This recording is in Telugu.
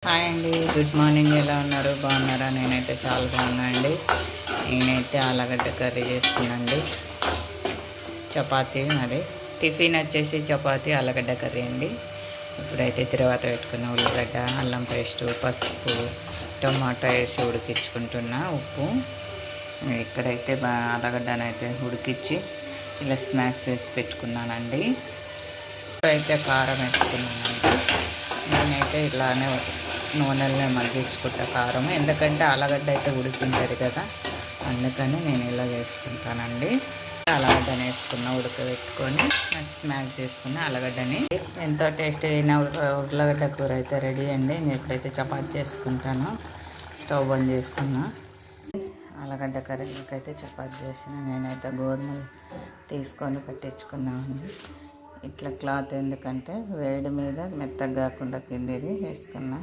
హాయ్ అండి, గుడ్ మార్నింగ్. ఎలా ఉన్నారు? బాగున్నారా? నేనైతే చాలా బాగున్నా అండి. నేనైతే ఆలుగడ్డ కర్రీ చేస్తున్నానండి. చపాతీ, మరి టిఫిన్ వచ్చేసి చపాతీ ఆలుగడ్డ కర్రీ అండి. ఇప్పుడైతే తర్వాత పెట్టుకున్న ఉల్లిగడ్డ, అల్లం పేస్టు, పసుపు, టమాటా వేసి ఉడికించుకుంటున్నా. ఉప్పు ఇక్కడైతే ఆలుగడ్డనైతే ఉడికించి ఇలా స్మాష్ చేసి పెట్టుకున్నానండి. ఇప్పుడైతే కారం వేసుకున్నానండి. నేనైతే ఇలానే నూనెలనే మగ్గించుకుంటా కారం, ఎందుకంటే ఆలుగడ్డ అయితే ఉడికింటుంది కదా, అందుకని నేను ఇలా చేసుకుంటానండి. ఆలుగడ్డని వేసుకున్న ఉడకబెట్టుకొని స్మాష్ చేసుకున్న ఆలుగడ్డని. ఎంతో టేస్ట్ అయిన ఉర్లగడ్డ కూర అయితే రెడీ అండి. నేను ఇప్పుడైతే చపాతీ చేసుకుంటాను. స్టవ్ బంద్ చేస్తున్నా. ఆలుగడ్డ కర్రీకి అయితే చపాతీ చేసిన. నేనైతే గోధుమలు తీసుకొని పట్టించుకున్నాను. ఇట్లా క్లాత్ ఎందుకంటే వేడి మీద మెత్తగా కాకుండా కిందిది వేసుకున్నా.